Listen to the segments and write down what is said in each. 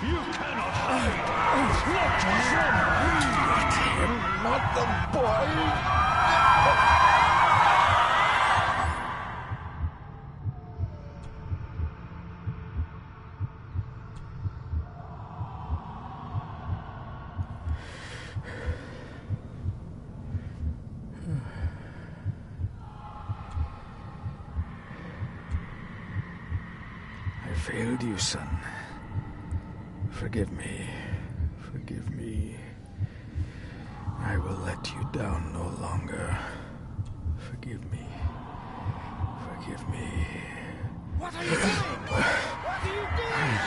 You cannot hide! Not him, not the boy! I failed you, son. Forgive me. Forgive me. I will let you down no longer. Forgive me. Forgive me. What are you doing? What are you doing?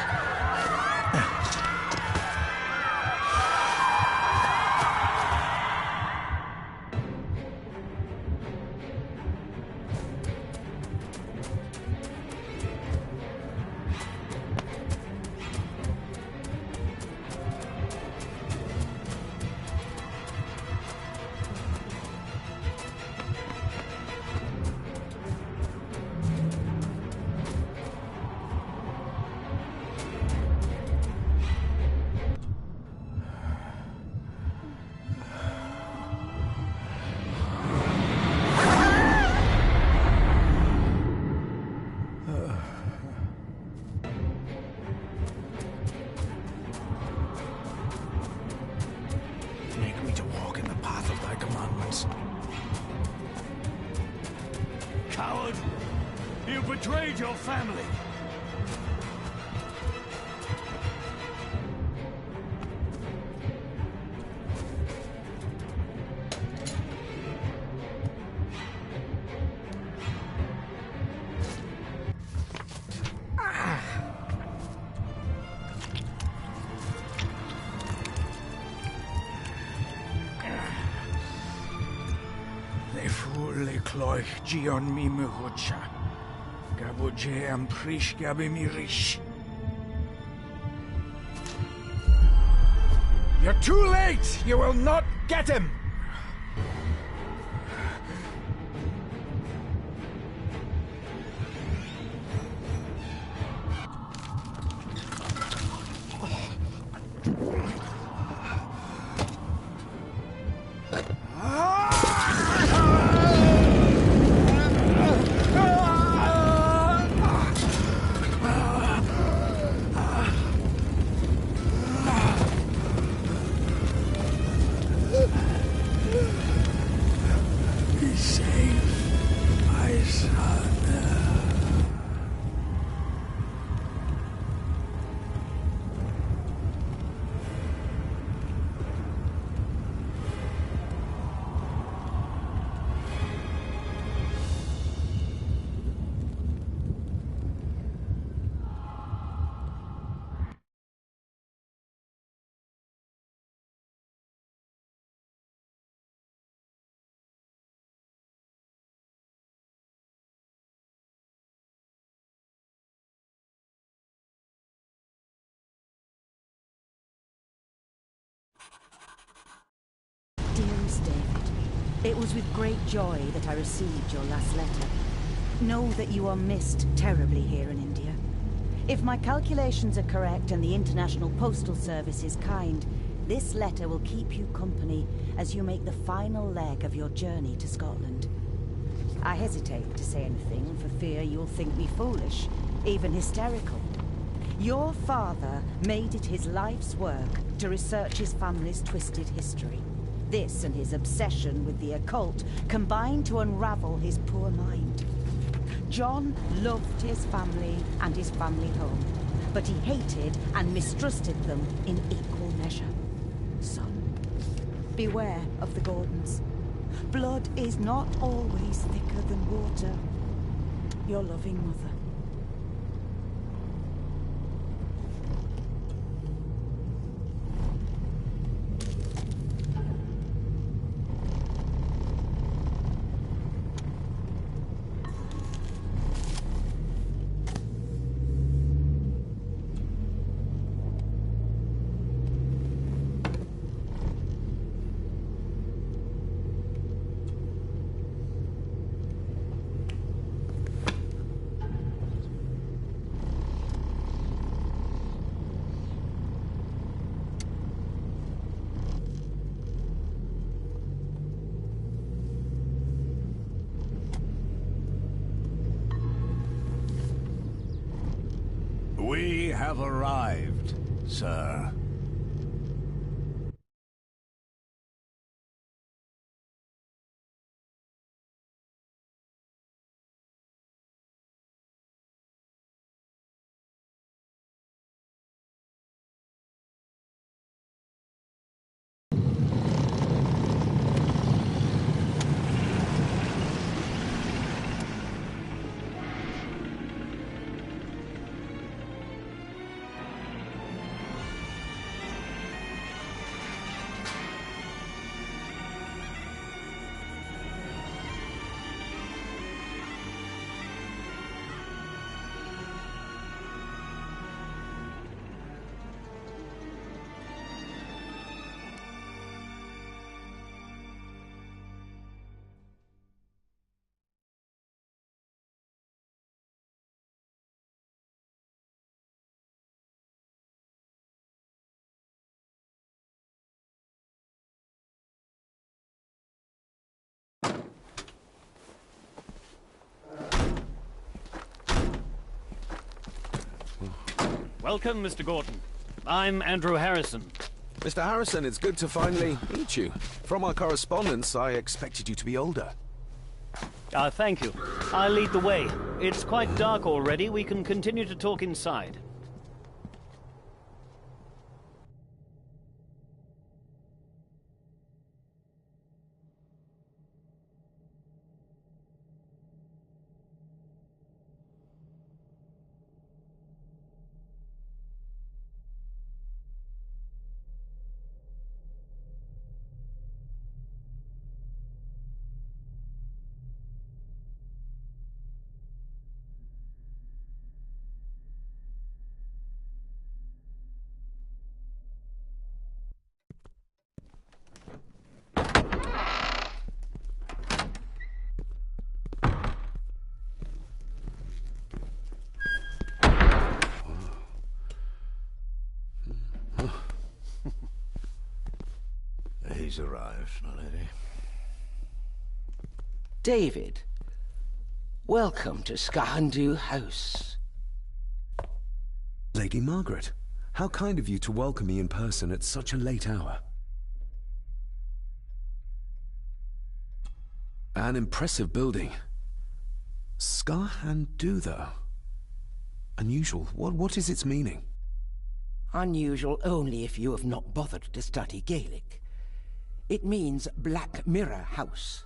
Make me to walk in the path of thy commandments. Coward! You betrayed your family! Le cloich gion mi muhucha. Gabuje am prish gabi mi rish. You're too late! You will not get him! Be safe, my son. Dearest David, it was with great joy that I received your last letter. Know that you are missed terribly here in India. If my calculations are correct and the International Postal Service is kind, this letter will keep you company as you make the final leg of your journey to Scotland. I hesitate to say anything for fear you'll think me foolish, even hysterical. Your father made it his life's work to research his family's twisted history. This and his obsession with the occult combined to unravel his poor mind. John loved his family and his family home, but he hated and mistrusted them in equal measure. Son, beware of the Gordons. Blood is not always thicker than water. Your loving mother. We have arrived, sir. Welcome, Mr. Gordon. I'm Andrew Harrison. Mr. Harrison, it's good to finally meet you. From our correspondence, I expected you to be older. Thank you. I'll lead the way. It's quite dark already. We can continue to talk inside. He's arrived, my lady. David, welcome to Skahandu House. Lady Margaret, how kind of you to welcome me in person at such a late hour. An impressive building. Skahandu, though. Unusual. What is its meaning? Unusual only if you have not bothered to study Gaelic. It means Black Mirror House.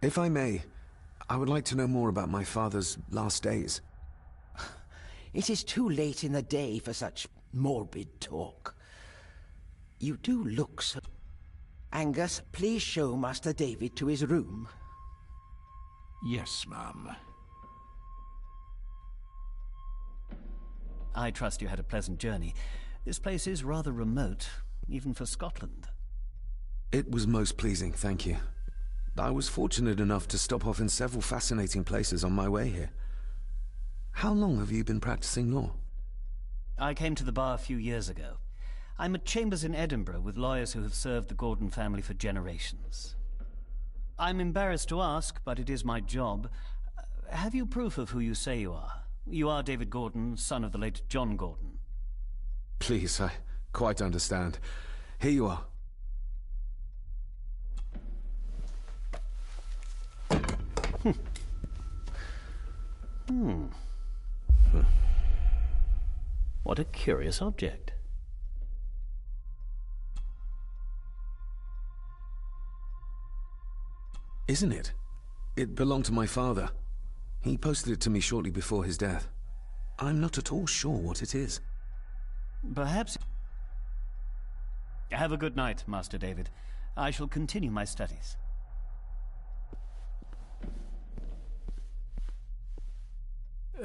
If I may, I would like to know more about my father's last days. It is too late in the day for such morbid talk. You do look so... Angus, please show Master David to his room. Yes, ma'am. I trust you had a pleasant journey. This place is rather remote, even for Scotland. It was most pleasing, thank you. I was fortunate enough to stop off in several fascinating places on my way here. How long have you been practicing law? I came to the bar a few years ago. I'm at chambers in Edinburgh with lawyers who have served the Gordon family for generations. I'm embarrassed to ask, but it is my job. Have you proof of who you say you are? You are David Gordon, son of the late John Gordon. Please, I quite understand. Here you are. What a curious object. Isn't it? It belonged to my father. He posted it to me shortly before his death. I'm not at all sure what it is. Perhaps... Have a good night, Master David. I shall continue my studies.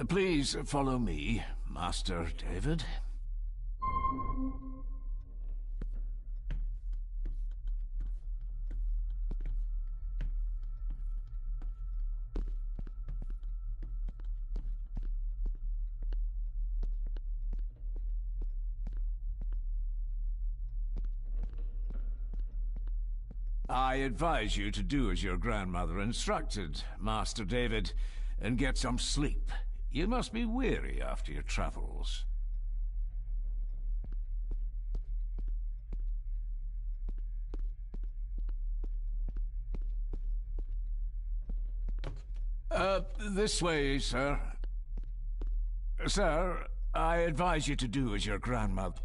Please follow me, Master David. I advise you to do as your grandmother instructed, Master David, and get some sleep. You must be weary after your travels. This way, sir. Sir, I advise you to do as your grandmother...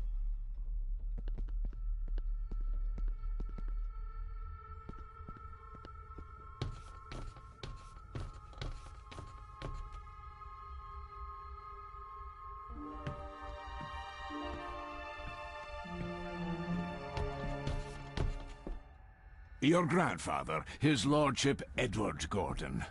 Your grandfather, his lordship Edward Gordon.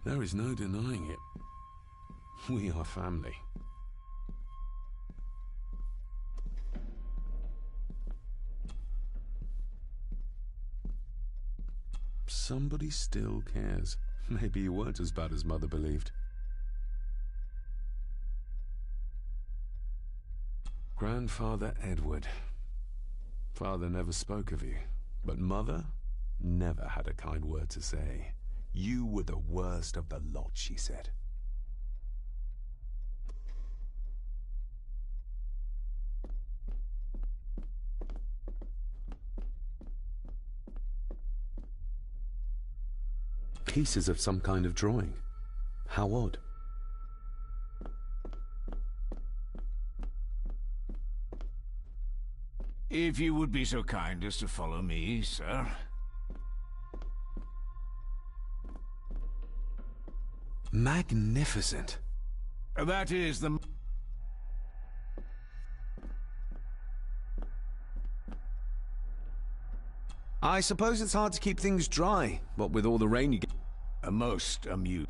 There is no denying it. We are family. Somebody still cares. Maybe you weren't as bad as Mother believed. Grandfather Edward. Father never spoke of you, but Mother never had a kind word to say. You were the worst of the lot, she said. Pieces of some kind of drawing. How odd. If you would be so kind as to follow me, sir. Magnificent. That is the... I suppose it's hard to keep things dry, what with all the rain you get. A most amusing.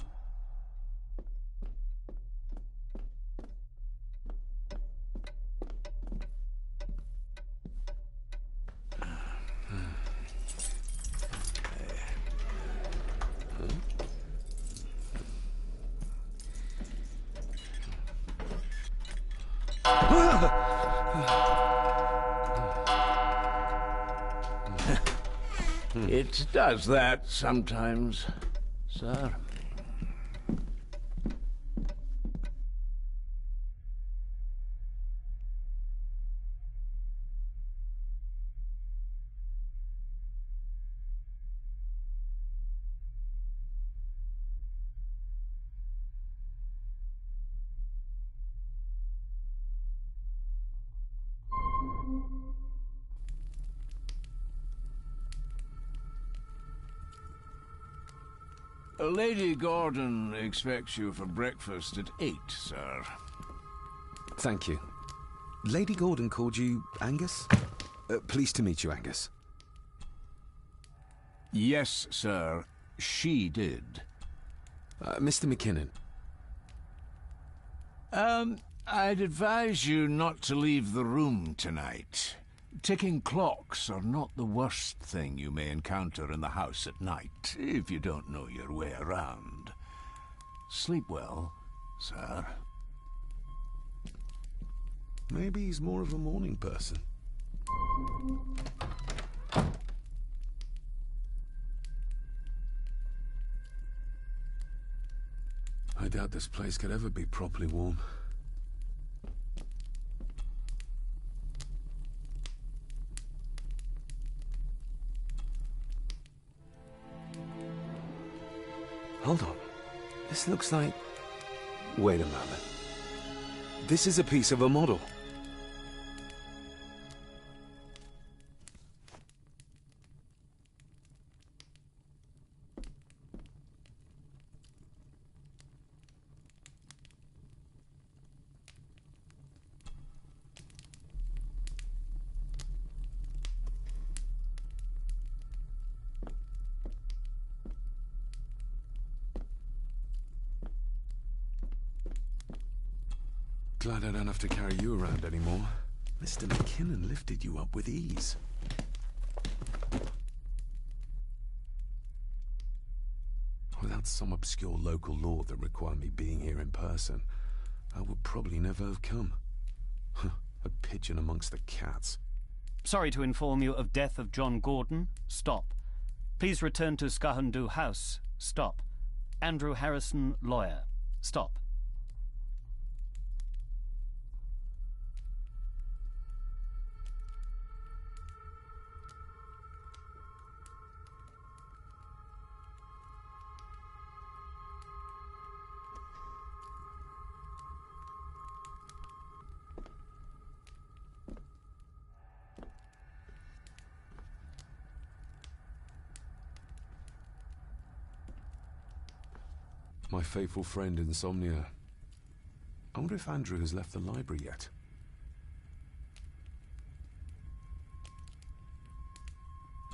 It does that sometimes, sir. Lady Gordon expects you for breakfast at 8, sir. Thank you. Lady Gordon called you Angus? Pleased to meet you, Angus. Yes, sir. She did. Mr. McKinnon. I'd advise you not to leave the room tonight. Ticking clocks are not the worst thing you may encounter in the house at night, if you don't know your way around. Sleep well, sir. Maybe he's more of a morning person. I doubt this place could ever be properly warm. Hold on. This looks like... Wait a moment. This is a piece of a model. Glad I don't have to carry you around anymore. Mr. McKinnon lifted you up with ease. Without some obscure local law that required me being here in person, I would probably never have come. A pigeon amongst the cats. Sorry to inform you of death of John Gordon. Stop. Please return to Skahandu House. Stop. Andrew Harrison, lawyer. Stop. My faithful friend Insomnia. I wonder if Andrew has left the library yet.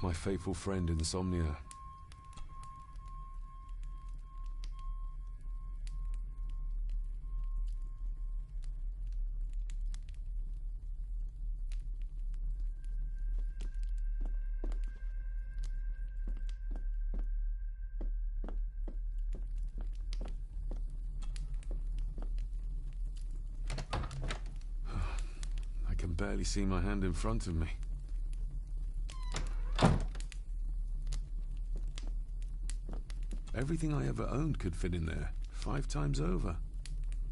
My faithful friend Insomnia. I can barely see my hand in front of me. Everything I ever owned could fit in there, 5 times over.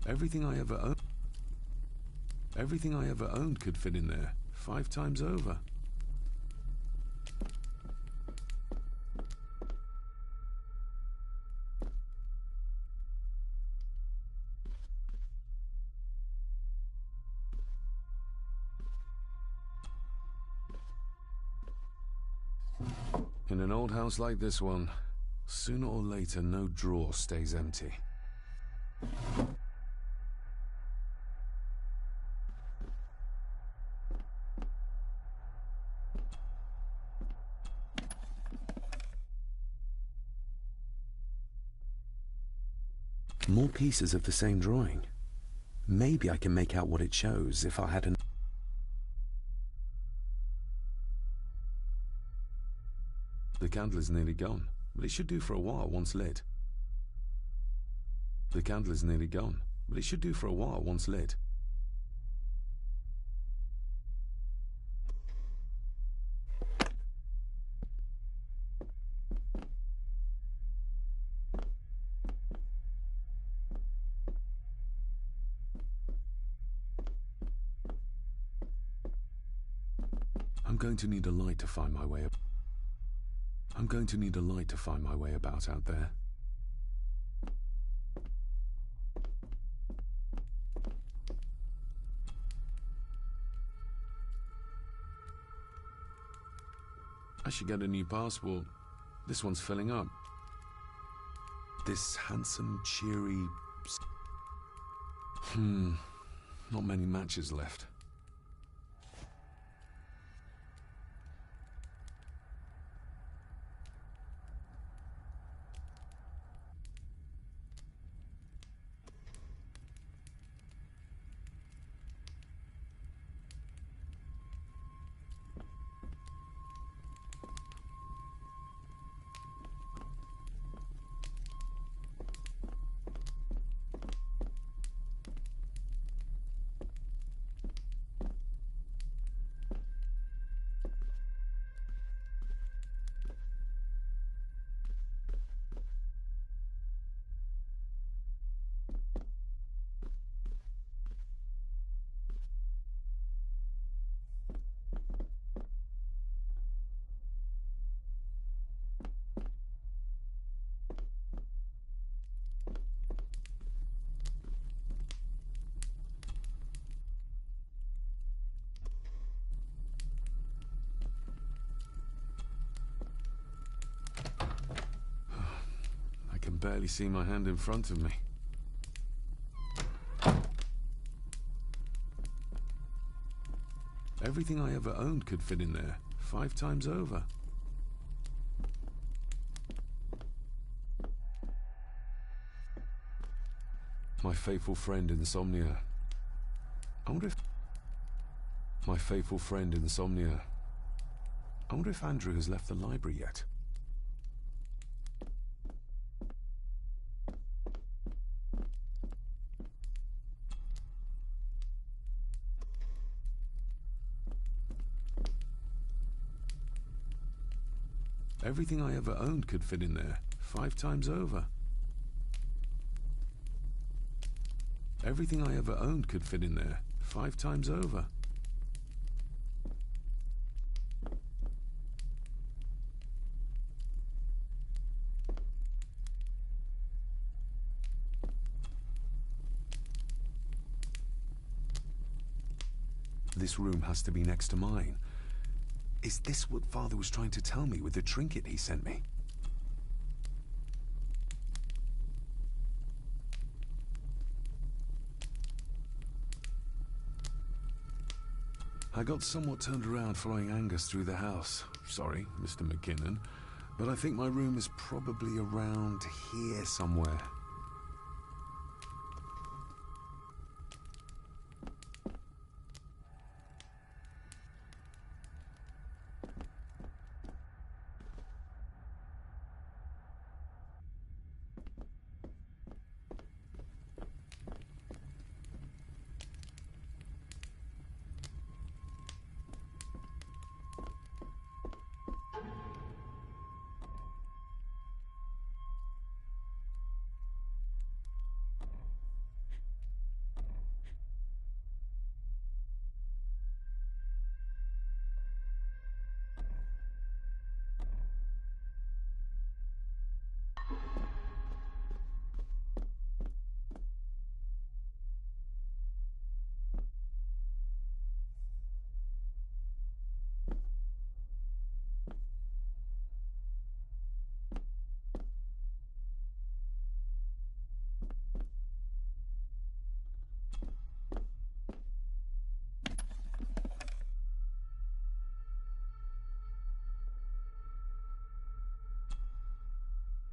Everything I ever owned... Everything I ever owned could fit in there, 5 times over. In an old house like this one, sooner or later no drawer stays empty. More pieces of the same drawing. Maybe I can make out what it shows if I had an... The candle is nearly gone, but it should do for a while once lit. The candle is nearly gone, but it should do for a while once lit. I'm going to need a light to find my way up. I'm going to need a light to find my way about out there. I should get a new passport. This one's filling up. This handsome, cheery... Not many matches left. barely see my hand in front of me. Everything I ever owned could fit in there, 5 times over. My faithful friend Insomnia. I wonder if... My faithful friend Insomnia. I wonder if Andrew has left the library yet. Everything I ever owned could fit in there, 5 times over. Everything I ever owned could fit in there, 5 times over. This room has to be next to mine. Is this what Father was trying to tell me with the trinket he sent me? I got somewhat turned around following Angus through the house. Sorry, Mr. McKinnon, but I think my room is probably around here somewhere.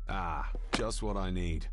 Ah, just what I need.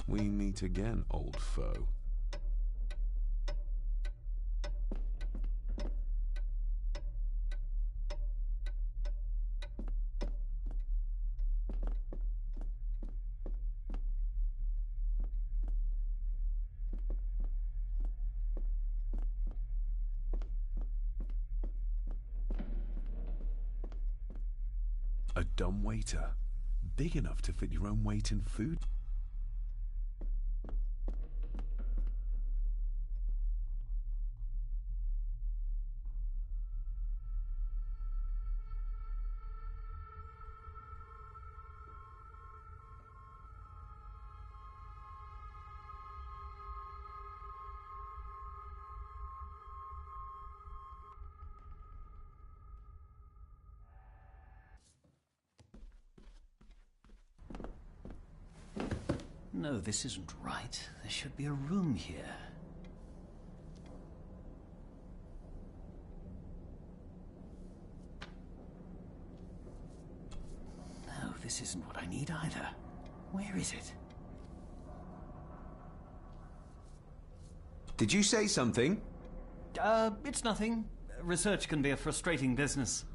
We meet again, old foe. A dumb waiter, big enough to fit your own weight in food. No, this isn't right. There should be a room here. No, this isn't what I need either. Where is it? Did you say something? It's nothing. Research can be a frustrating business.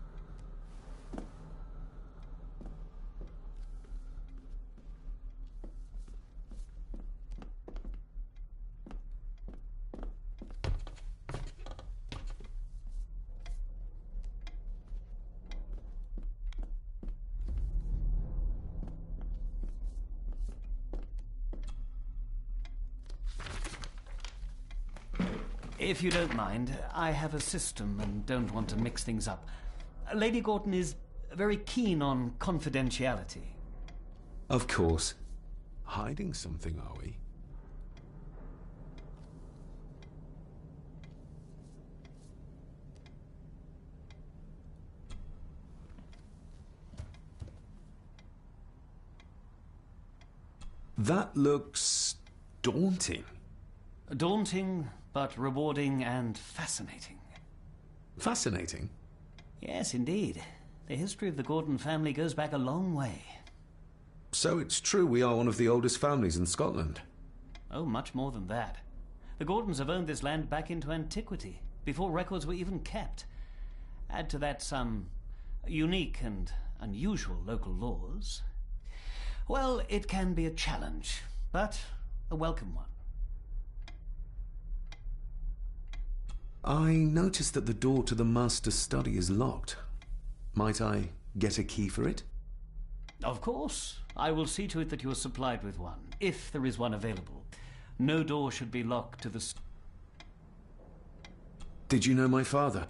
If you don't mind, I have a system and don't want to mix things up. Lady Gordon is very keen on confidentiality. Of course. Hiding something, are we? That looks daunting. Daunting, but rewarding and fascinating. Fascinating? Yes, indeed. The history of the Gordon family goes back a long way. So it's true we are one of the oldest families in Scotland. Oh, much more than that. The Gordons have owned this land back into antiquity, before records were even kept. Add to that some unique and unusual local laws. Well, it can be a challenge, but a welcome one. I noticed that the door to the master's study is locked. Might I get a key for it? Of course. I will see to it that you are supplied with one, if there is one available. No door should be locked to the... Did you know my father?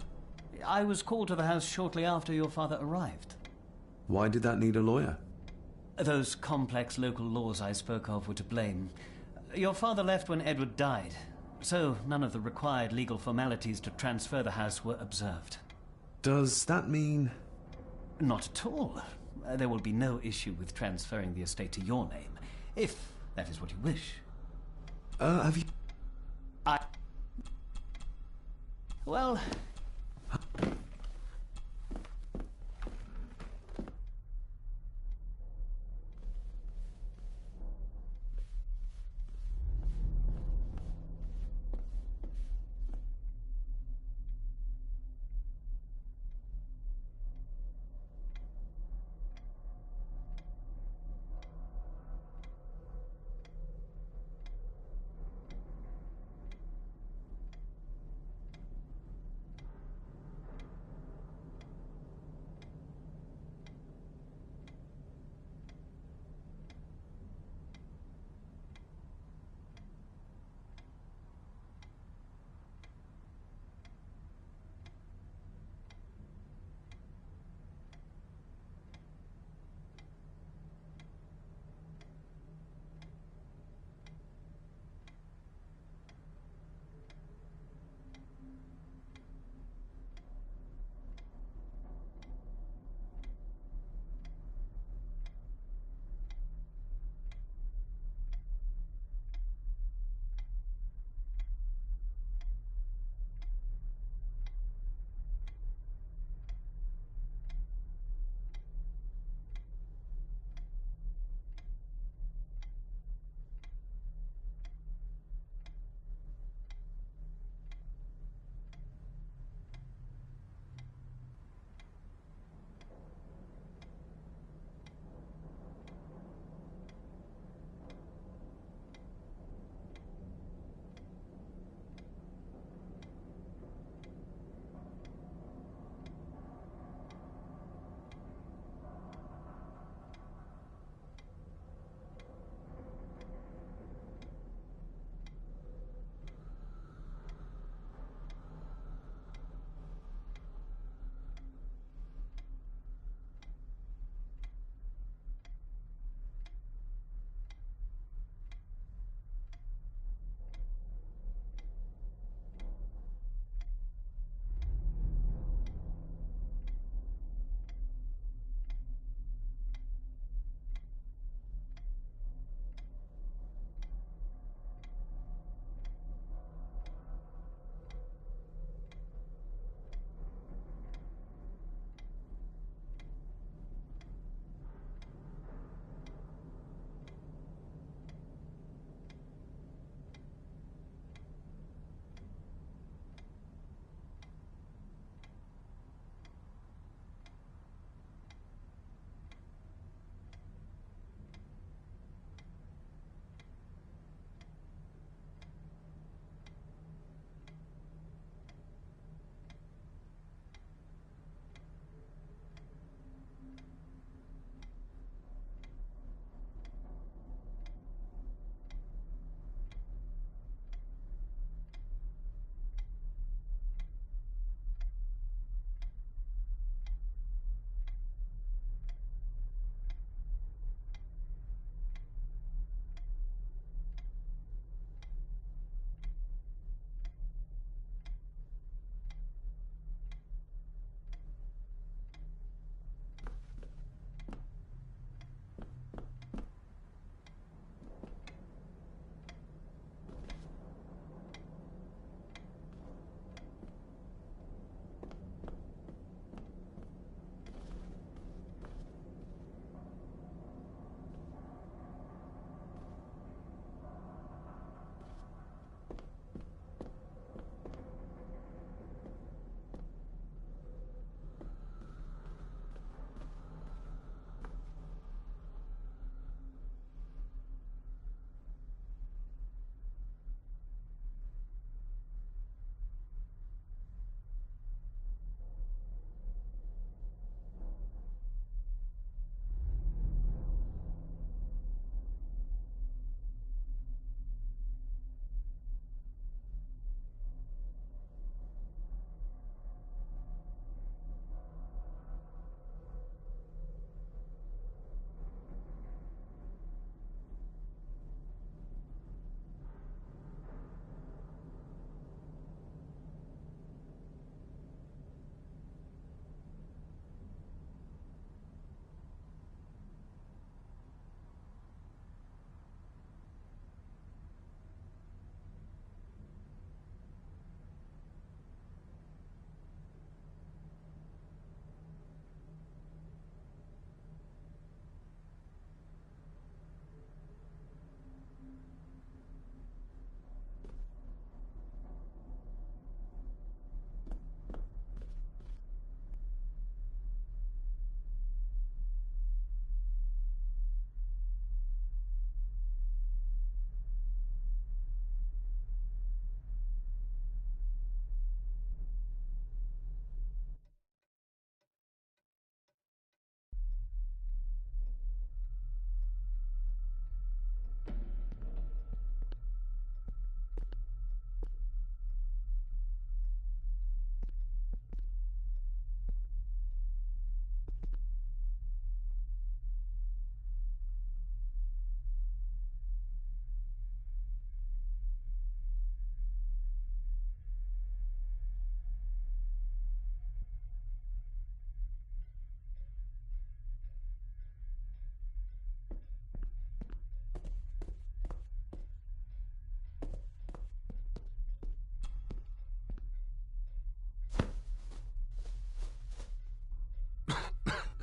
I was called to the house shortly after your father arrived. Why did that need a lawyer? Those complex local laws I spoke of were to blame. Your father left when Edward died, so none of the required legal formalities to transfer the house were observed. Does that mean... Not at all. There will be no issue with transferring the estate to your name, if that is what you wish. Have you... Well...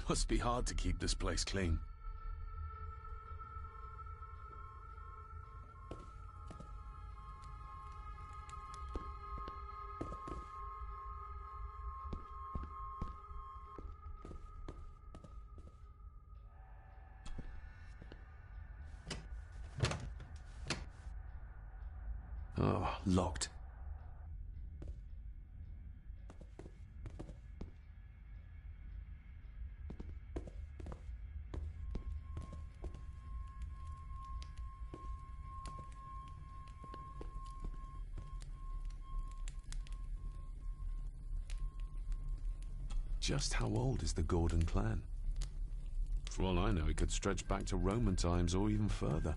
Must be hard to keep this place clean. Oh, locked. Just how old is the Gordon clan? For all I know, it could stretch back to Roman times or even further.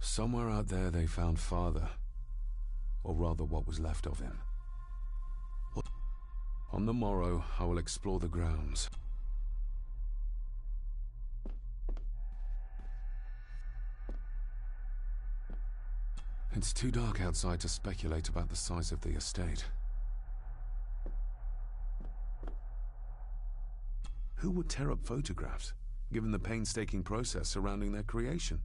Somewhere out there they found Father, or rather what was left of him. On the morrow, I will explore the grounds. It's too dark outside to speculate about the size of the estate. Who would tear up photographs, given the painstaking process surrounding their creation?